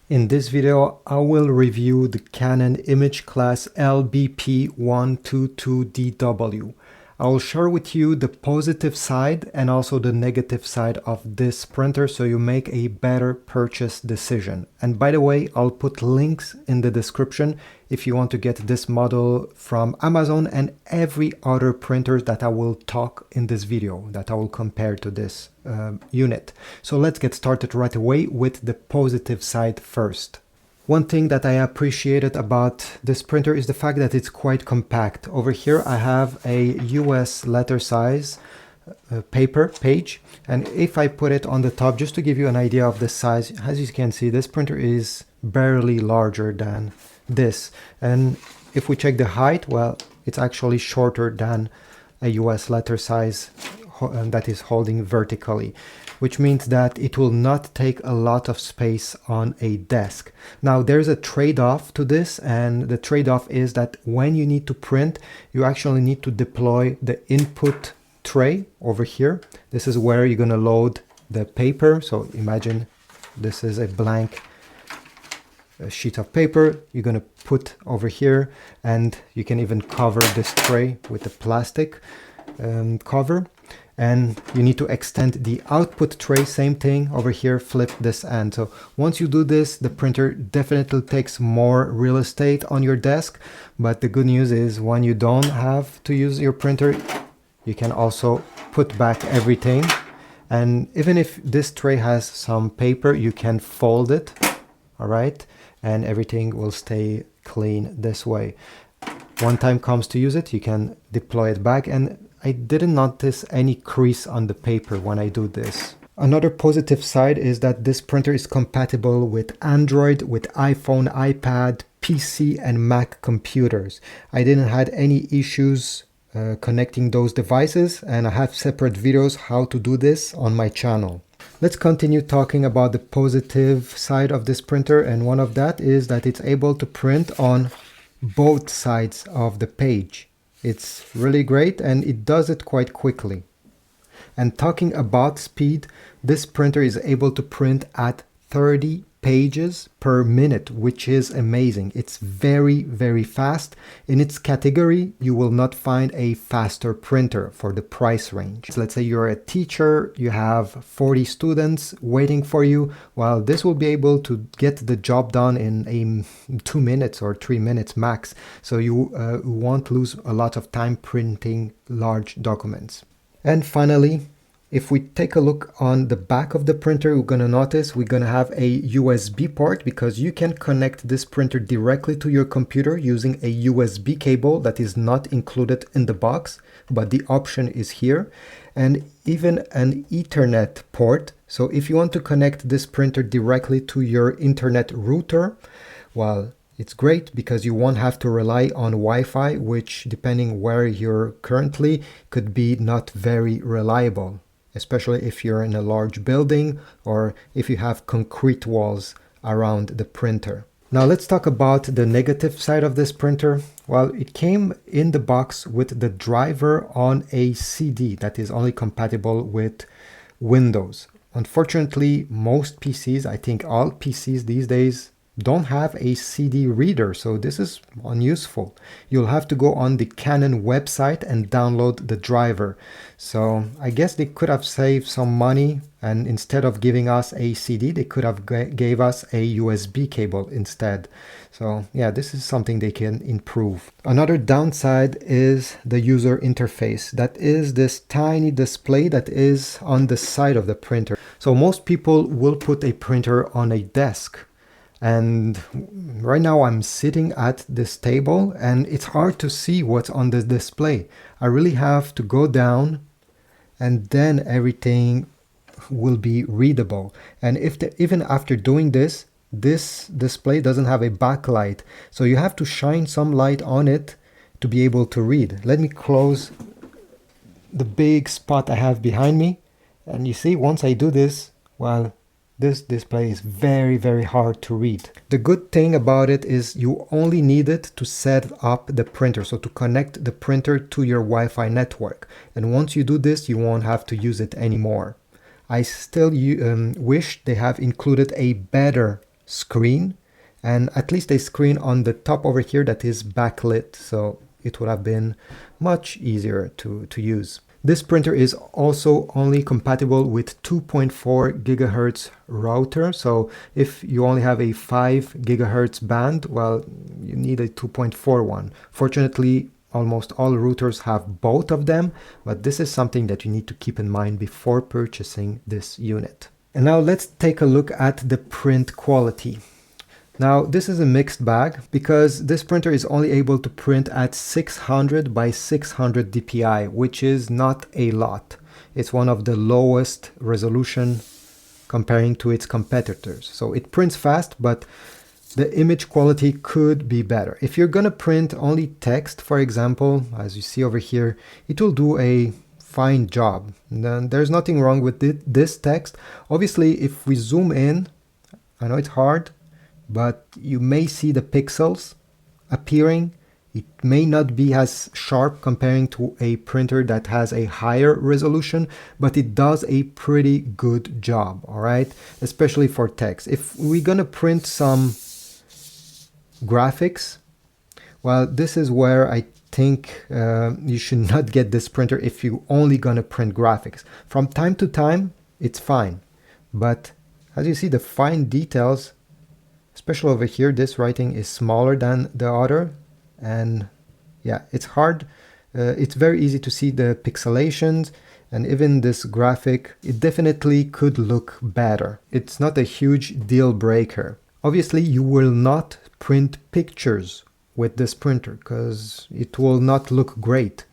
In this video, I will review the Canon imageCLASS LBP122dw. I will share with you the positive side and also the negative side of this printer so you make a better purchase decision. And by the way, I'll put links in the description if you want to get this model from Amazon and every other printer that I will talk in this video, that I will compare to this unit. So let's get started right away with the positive side first. One thing that I appreciated about this printer is the fact that it's quite compact. Over here I have a US letter size paper page, and if I put it on the top just to give you an idea of the size, as you can see this printer is barely larger than this, and if we check the height, well, it's actually shorter than a US letter size that is holding vertically, which means that it will not take a lot of space on a desk. Now there's a trade-off to this, and the trade-off is that when you need to print, you actually need to deploy the input tray over here. This is where you're going to load the paper. So imagine this is a blank sheet of paper you're going to put over here, and you can even cover this tray with a plastic cover. And you need to extend the output tray, same thing over here, flip this end. So once you do this, the printer definitely takes more real estate on your desk. But the good news is when you don't have to use your printer, you can also put back everything. And even if this tray has some paper, you can fold it, all right? And everything will stay clean this way. One time comes to use it, you can deploy it back, and I didn't notice any crease on the paper when I do this. Another positive side is that this printer is compatible with Android, with iPhone, iPad, PC and Mac computers. I didn't had any issues connecting those devices, and I have separate videos how to do this on my channel. Let's continue talking about the positive side of this printer, and one of that is that it's able to print on both sides of the page. It's really great, and it does it quite quickly. And talking about speed, this printer is able to print at 30 pages per minute, which is amazing. It's very, very fast. In its category, you will not find a faster printer for the price range. So let's say you're a teacher, you have 40 students waiting for you. Well, this will be able to get the job done in 2 minutes or 3 minutes max. So you won't lose a lot of time printing large documents. And finally, if we take a look on the back of the printer, we're going to notice we're going to have a USB port, because you can connect this printer directly to your computer using a USB cable that is not included in the box, but the option is here, and even an Ethernet port. So if you want to connect this printer directly to your internet router, well, it's great because you won't have to rely on Wi-Fi, which depending where you're currently could be not very reliable, especially if you're in a large building or if you have concrete walls around the printer. Now let's talk about the negative side of this printer. Well, it came in the box with the driver on a CD that is only compatible with Windows. Unfortunately, most PCs, I think all PCs these days, don't have a CD reader, so this is unuseful. You'll have to go on the Canon website and download the driver. So I guess they could have saved some money, and instead of giving us a CD, they could have gave us a USB cable instead. So yeah, this is something they can improve. Another downside is the user interface. That is this tiny display that is on the side of the printer. So most people will put a printer on a desk. And right now I'm sitting at this table and it's hard to see what's on the display. I really have to go down, and then everything will be readable. And even after doing this, this display doesn't have a backlight. So you have to shine some light on it to be able to read. Let me close the big spot I have behind me. And you see, once I do this, well, this display is very, very hard to read. The good thing about it is you only need it to set up the printer, so to connect the printer to your Wi-Fi network. And once you do this, you won't have to use it anymore. I still wish they have included a better screen, and at least a screen on the top over here that is backlit, so it would have been much easier to use. This printer is also only compatible with 2.4 gigahertz router, so if you only have a 5 gigahertz band, well, you need a 2.4 one. Fortunately, almost all routers have both of them, but this is something that you need to keep in mind before purchasing this unit. And now let's take a look at the print quality. Now this is a mixed bag because this printer is only able to print at 600 by 600 dpi, which is not a lot. It's one of the lowest resolution comparing to its competitors. So it prints fast, but the image quality could be better. If you're gonna print only text, for example, as you see over here, it will do a fine job. And then there's nothing wrong with this text. Obviously, if we zoom in, I know it's hard, but you may see the pixels appearing. It may not be as sharp comparing to a printer that has a higher resolution, but it does a pretty good job, all right? Especially for text. If we're gonna print some graphics, well, this is where I think you should not get this printer if you're only gonna print graphics. From time to time, it's fine, but as you see, the fine details, especially over here, this writing is smaller than the other, and yeah, it's hard. It's very easy to see the pixelations, and even this graphic, it definitely could look better. It's not a huge deal breaker. Obviously, you will not print pictures with this printer because it will not look great.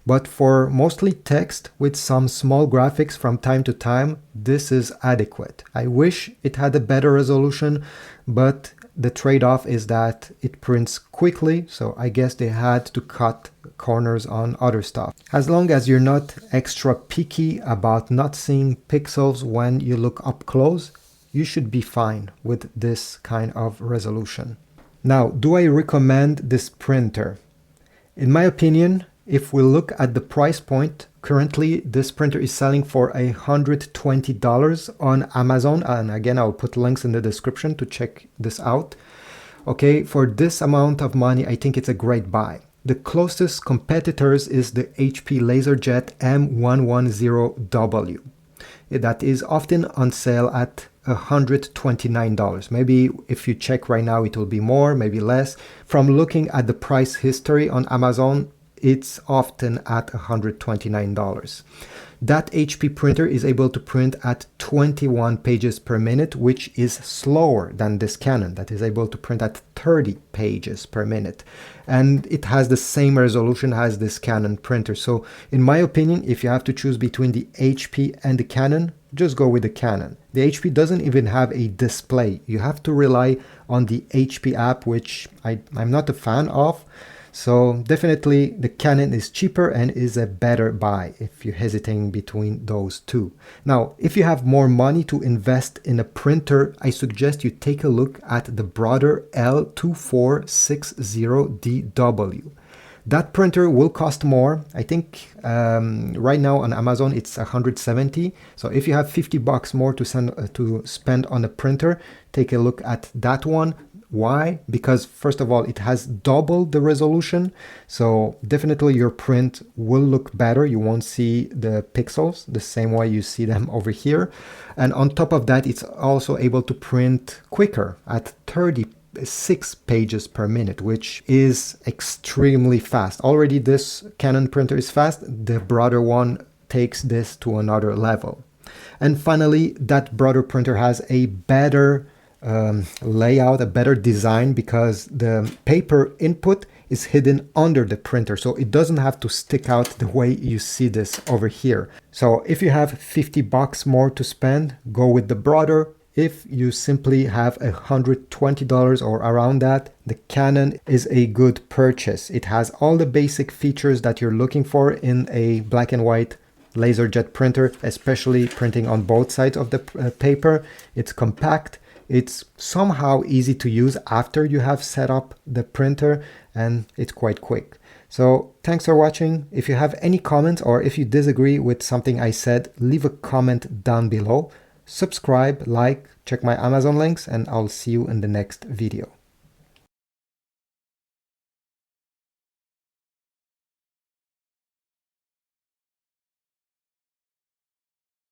But for mostly text with some small graphics from time to time, this is adequate. I wish it had a better resolution, but the trade-off is that it prints quickly, so I guess they had to cut corners on other stuff. As long as you're not extra picky about not seeing pixels when you look up close, you should be fine with this kind of resolution. Now, do I recommend this printer? In my opinion, if we look at the price point, currently this printer is selling for $120 on Amazon, and again I'll put links in the description to check this out. Okay, for this amount of money, I think it's a great buy. The closest competitors is the HP LaserJet M110W. That is often on sale at $129. Maybe if you check right now it will be more, maybe less. From looking at the price history on Amazon, it's often at $129. That HP printer is able to print at 21 pages per minute, which is slower than this Canon that is able to print at 30 pages per minute. And it has the same resolution as this Canon printer. So in my opinion, if you have to choose between the HP and the Canon, just go with the Canon. The HP doesn't even have a display. You have to rely on the HP app, which I'm not a fan of. So definitely the Canon is cheaper and is a better buy if you're hesitating between those two. Now, if you have more money to invest in a printer, I suggest you take a look at the Brother L2460DW. That printer will cost more. I think right now on Amazon it's $170. So if you have $50 more to spend on a printer, take a look at that one. Why? Because first of all, it has double the resolution. So definitely your print will look better. You won't see the pixels the same way you see them over here. And on top of that, it's also able to print quicker at 36 pages per minute, which is extremely fast. Already this Canon printer is fast. The Brother one takes this to another level. And finally, that Brother printer has a better layout, a better design, because the paper input is hidden under the printer, so it doesn't have to stick out the way you see this over here. So if you have $50 more to spend, go with the Brother. If you simply have $120 or around that, the Canon is a good purchase. It has all the basic features that you're looking for in a black and white LaserJet printer, especially printing on both sides of the paper. It's compact. It's somehow easy to use after you have set up the printer, and it's quite quick. So thanks for watching. If you have any comments or if you disagree with something I said, leave a comment down below. subscribe, like, check my Amazon links, and I'll see you in the next video.